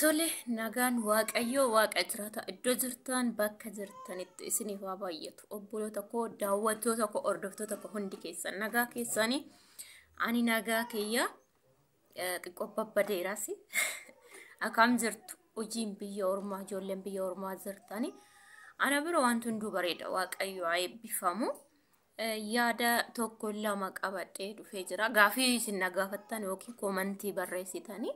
Tole nagaan waaqayyoo waaqa jiraata iddoo jirtan bakka jirtanitti isiniif haa baay'atu obboloota koo daawwattoota koo hordoftoota koo hundi keessan nagaa keessanii ani nagaa kiyya xiqqoo babbadeeraas akkam jirtu hojiin biyya ormaa ijoolleen biyya ormaa jirtanii ana bira wanti hunduu bareeda waaqayyoo haa eebbifamu yaada tokko lama qabadhee dhufee jira gaafii isin nagaafattan yookiin koomantii barreessitanii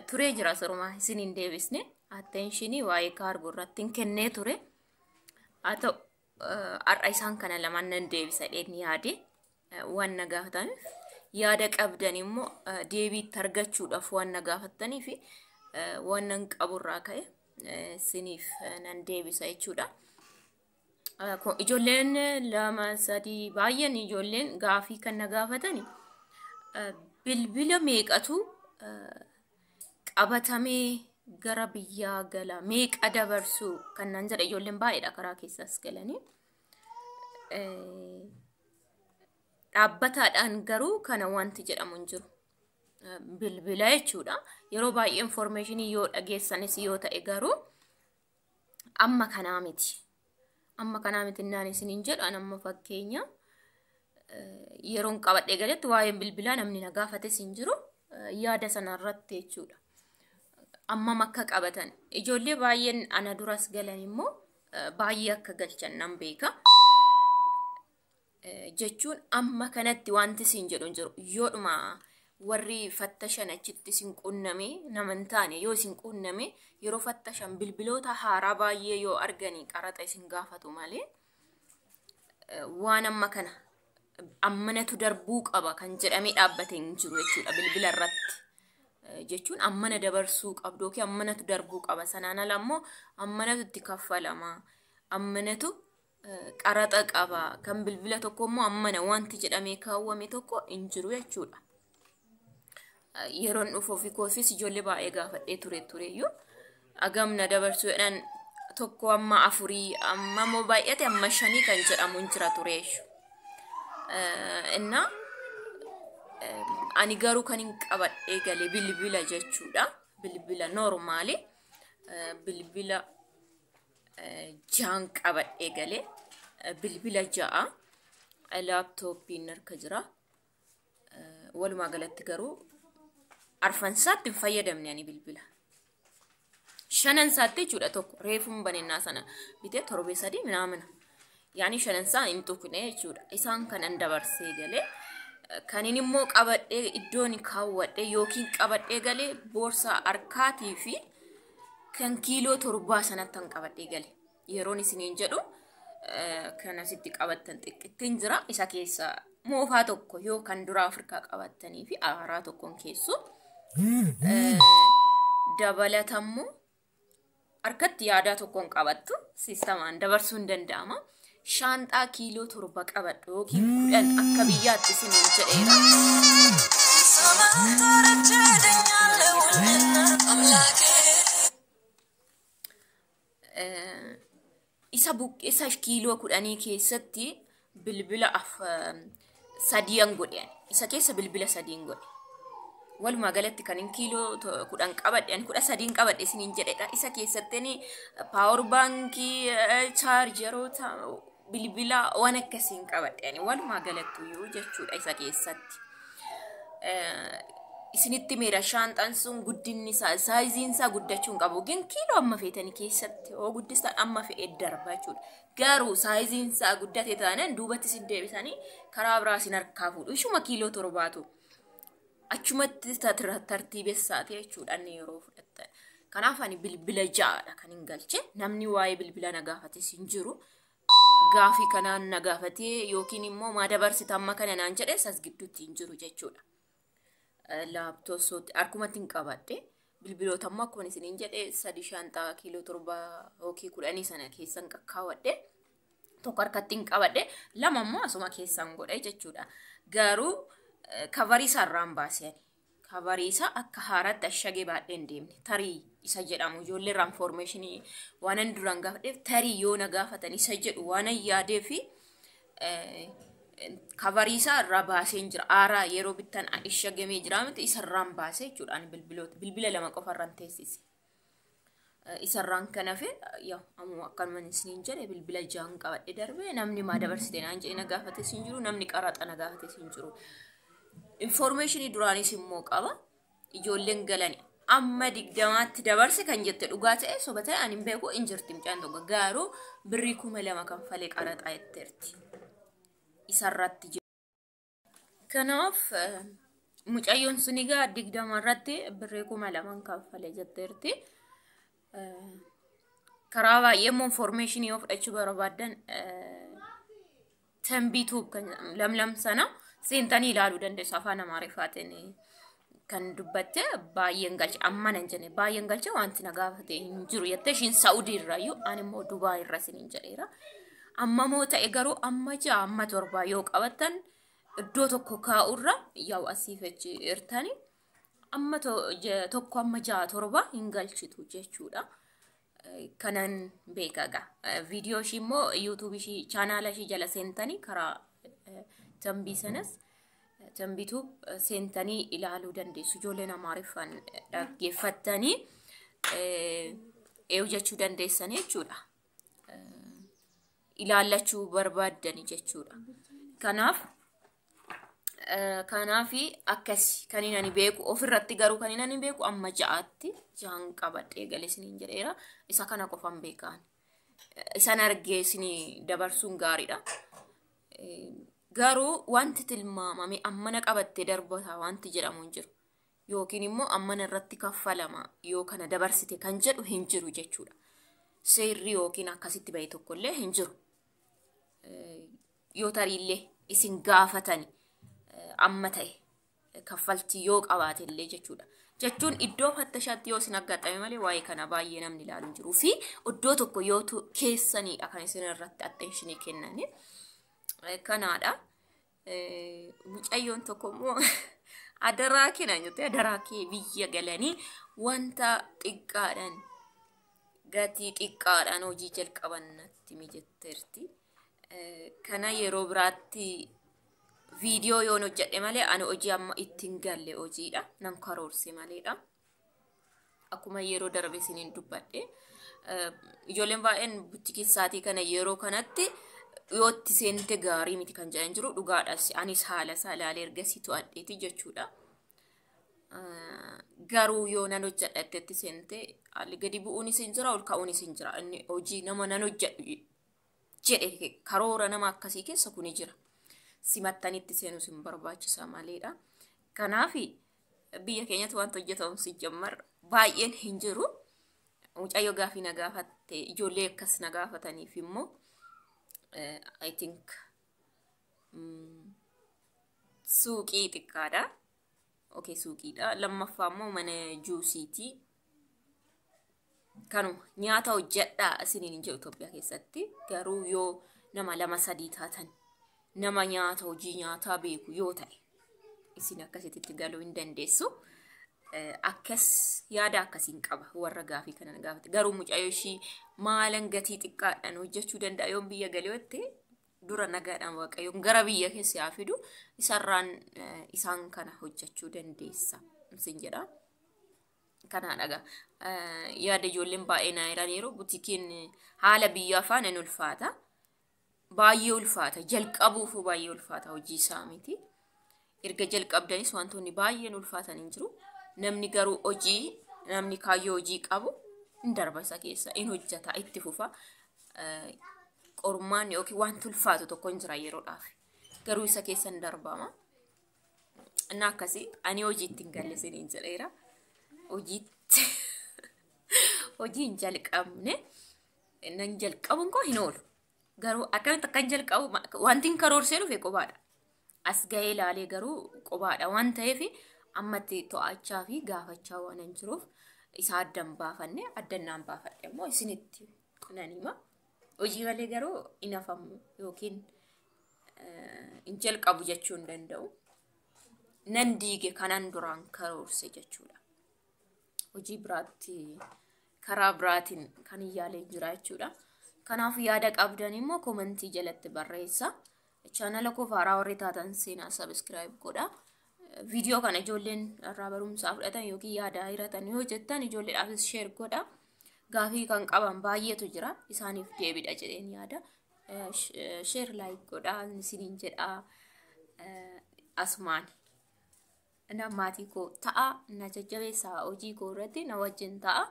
ture jira soruma isin hin deebisne attentionii waa'ee kaargoo irratti kennee ture ato har'a isaan kana lamaan nan deebisa dheedni yaade waan nagaafataniif yaada qabdan immoo deebii argachuudhaaf waan nagaafattanii fi waan nan qaburraa ka'e isiniif nan deebisa jechuudha. Ijoolleen lama sadii baay'een ijoolleen gaafii kan nagaafatani bilbila meeqatu qabatamee gara biyyaa gala meeqa dabarsu kan nan jedha ijoolleen baay'eedha karaa keessas galanii dhaabbataadhaan garuu kana wanti jedhamu hin jiru bilbila jechuudha yeroo baay'ee informationii yoo dhageessanis yoo ta'e garuu amma kanaa miti naan isiniin jedhan amma fakkeenya yeroon qabadhee galetti waa'ee bilbilaa namni na gaafates hin jiru yaada sanarratti jechuudha. Amma makka qabatan ijoollee baay'een ana duras galan immoo baay'ee akka galchan nan beeka jechuun amma kanatti wanti isin jedhu jiru yoodhuma warri fattashan achitti isin qunname naman taane yoo isin qunname yeroo fattashan bilbiloota haaraa baay'ee yoo arganii qaraxa isin gaafatu malee waan amma kana ammanatu darbuu qaba kan jedhamee dhaabbatee hin jiru jechuudha bilbila irratti. Jechuun ammana dabarsuu qabdu ki ammanatu darbuu qaba sanaan ala ammoo ammanatu itti kaffalama ammanatu qaraxa qaba kan bilbila tokko immoo ammana wanti jedhamee kaawwame tokko hin jiru jechuudha. Yeroon dhufuu fi koofis ijoollee baay'ee gaafadhee tureyyuu agamna dabarsuu jedhan tokko amma afurii amma moo baay'ate amma shanii kan jedhamu hin jira tureessu. Innaa ani garuu kan hin qabadhee galee bilbila jechuudha bilbila normaali bilbila jaan qabadhee galee bilbila ja'a laaptooppiin harka jira walumaa galatti garuu arfansaatti hin fayyadamne ani bilbila shanansaatti jechuudha tokko reefuun banennaa sana bitee torbee sadii minaamina yaani shanansaa hin tuqne jechuudha isaan kanan dabarsee galee kanin immoo qabadhee iddoon kaawwadhee yookiin qabadhee galee boorsaa harkaatii fi kan kiiloo 7 sanatti qabadhee galee yeroon isiniin jedhu kan asitti qabattan xiqqittiin jira isa keessa moofaa tokko yoo kan dura Afrikaa qabattanii fi aaraa tokkoon keessu dabalatammoo harkatti yaadaa tokkoon qabattu sistemaan dabarsuun danda'ama. Shantaa kiiloo 7 qabadhu yookiin 10 akka biyyaatti isiniin jedheera. Isa kiiloo 10 keessatti bilbila 3 godhan. Isa keessa bilbila 3 godhe. Walumaa galatti kan kiiloo 10 qabadhan 13 qabadhe isiniin jedheera. Isa keessatti power bankii chargeroota bilbila waan akkasiin qabadhani walumaa galattu yoo jechuudha isa keessatti isinitti meera shantaan sun guddinni isaa saayiziin isaa guddachuun qabu gin kiiloo amma feetanii keessatti oo guddistaan amma fe'ee darba jechuudha garuu saayiziin isaa guddate taanaan duubatti isin deebisanii karaa biraa isin harkaa fuudhu ishuma kiiloo 7tu achumatti tartiibessaati jechuudha inni yeroo fudhattan kanaaf ani bilbila ja'aadha kan hin galche namni waa'ee bilbila nagaafates hin jiru. Gaafii kanaan nagaafatee yookiin immoo maa dabarsita amma kana naan jedhe sas gidduutti hin jiru jechuudha. Laaptooppii harkumatti hin qabadhe bilbiloota amma akkuma isiniin jedhe 3 shantaa kiiloo 7 yookiin 10 sana keessan qaqqaawwadhe tokko harkatti hin qabadhe lama immoo asuma keessan godhe jechuudha. Garuu kavarii isaarraan baasanii kavarii isaa akka haaraatti ashagee baadhee hin deemne tarii isa jedhamu ijoollee informationii waan duraan gaafadheef tarii yoo na gaafatan isa jedhu waan yaadee fi kavarii isaa irraa baasee jira aaraa yeroo bittan ishagamee jira miti isa irraan baasee jechuudha bilbila lama qofa irraan teessise isarraan kana fe yaa ammoo akkanumaan isiniin jedhe bilbila jaan qabadhe darbe namni maa dabarsite naan jedhe na gaafate sin jiru namni qaraxa na gaafate sin jiru information duraanis immoo qaba ijoolleen galani amma digdamaatti dabarse kan jette dhugaa ta'e soba ta'e ani beeku injirti mucaan tokko garuu birrii 2000 kan falee qaraxa jetteerti isarratti kanaaf mucayyoon sunigaa digdamarratti birrii 2000 kan falee jetteerti karaa baay'ee immoo information yoo fudhachuu barbaadan tanbiituu kan lamlam sana seentanii ilaaluu dandeessu afaan amaariffaatiin kan dubbatte baay'een galche amma nan jenne baay'een galche wanti na gaafate hin jiru jettee ishiin Saudi irraayyuu ani immoo Dubaay irra siniin jedheera amma moo ta'e garuu amma 6 amma 7 yoo qabattan iddoo tokko kaa'urra yaw asiifechi irtani amma tokko amma 6 7 hin galchitu jechuudha kanan beekaga video shi immoo YouTube shi channel shi jala seentanii karaa tambii sanas tambiitu seentanii ilaaluu dandeessu ijoolleen amaariffaan dhaggeeffattanii jechuu dandeessanii jechuudha ilaallachuu barbaaddanii jechuudha kanaafi akkasi kaniin ani beeku ofirratti garuu kaniin ani beeku amma 6tti jaan qabadhee galesiniin jedheera isa kana qofan beekaan isan argee isinii dabarsuun gaariidha garuu wanti tilmaamame ammana qabattee darbata wanti jedhamu hin jiru yookiin immoo ammana irratti kaffalama yoo kana dabarsite kan jedhu hin jiru jechuudha seerri yookiin akkasitti bahe tokkollee hin jiru yoo tariillee isin gaafatani amma ta'e kaffaltii yoo qabaatellee jechuudha jechuun iddoo fattashaatti yoo isin aggaxame malee waa'ee kana baay'ee namni ilaalu jiru fi iddoo tokko yoo keessaniidha kan isin irratti attention kennani kanaadha mucayyoon tokko immoo adaraa kenna jettee adaraa kee biyya galanii wanta xiqqaadhaan gatii xiqqaadhaan hojii jalqabannatti mijatteerti kana yeroo biraatti video yoo hojjedhe malee ani hojii amma ittiin galle hojiidha nan karoorse maleedha akkuma yeroo darbe isiniin dubbadhe ijoolleen baay'een butikii saatii kana yeroo kanatti yootti seente gaarii miti kan jedhan jiru dhugaadhaas anis haala salaalee ergasii to'adheeti jechuudha garuu yoo nan hojjedhetti seente haalli gadi bu'uunis hin jira ol ka'uunis hin jira inni hojii nama nan hojjedhu jedhe karoora nama akkasii keessa kuni jira simattanitti seenuu sin barbaachisa maleedha kanaafi biyya keenyatti waan hojjetamu si jammar baay'een hin jiru mucayyoo gaafii na gaafatte ijoollee akkas na gaafataniif immoo I think suuqii xiqqaadha okay suuqiidha lammaffaa immoo mana juusiiti kanuma nyaata hojjedhaa isiniin jedhu Itoophiyaa keessatti garuu yoo nama 2-3 taatan nama nyaata hojii nyaataa beeku yoo ta'e isin akkasitti galuu hin dandeessu akkas yaada akkasiin qaba warra gaafii kana gaafate garuu mucayyoo ishii maalan gatii xiqqaadhaan hojjechuu danda'a yoon biyya galeetti dura nagaadhaan waaqayyoon gara biyya keessa yaa fidu isarraan isaan kana hojjechuu dandeessa isin jedha kanaadha yaada ijoolleen baay'ee na hiraniiru butikiin haala biyya afaan hin ulfaata baay'ee ulfaata jalqabuuf baay'ee ulfaata hojii isaa miti erga jalqabdanis wantoonni baay'een ulfaatan hin jiru namni garuu hojii namni kaayyoo hojii qabu hin darba isa keessa in hojjeta itti fufa qormaan yookiin wanti ulfaatu tokko hin jira yeroodhaaf garuu isa keessa hin darbama እና akkasi ani hojiitti hin galle siniin jedheera hojiitti hojiin jalqabne nan jalqabuun koo hin oolu garuu akkamitti akkan jalqabu wanti hin karoorsee dhufe qobaadha as ga'ee ilaalee garuu qobaadha waan ta'eef ammatti to'achaa fi gaafachaa waan hin jiruuf isa addan baafanne addannaan baafadhe immoo isinitti nan hima hojii malee garuu hin hafamu yookiin hin jalqabu jechuu hin danda'u nan diige kanan duraan karoorse jechuudha hojii biraatti karaa biraatiin kan yaalee jira jechuudha kanaaf yaada qabdan immoo komentii jalatti barreessa channel koo faaraa warri taatan seenaa subscribe godha video kana ijoolleen irraa barumsaa fudhatan yookiin yaada hiratan yoo jettan ijoolleedhaafis share godha gaafii kan qaban baay'eetu jira. Isaaniif deebidha jedheen yaada. Share like godhaa isiniin jedha. Asmaan na maatii koo ta'a na jajjabeessaa hojii koo irratti na wajjin ta'a.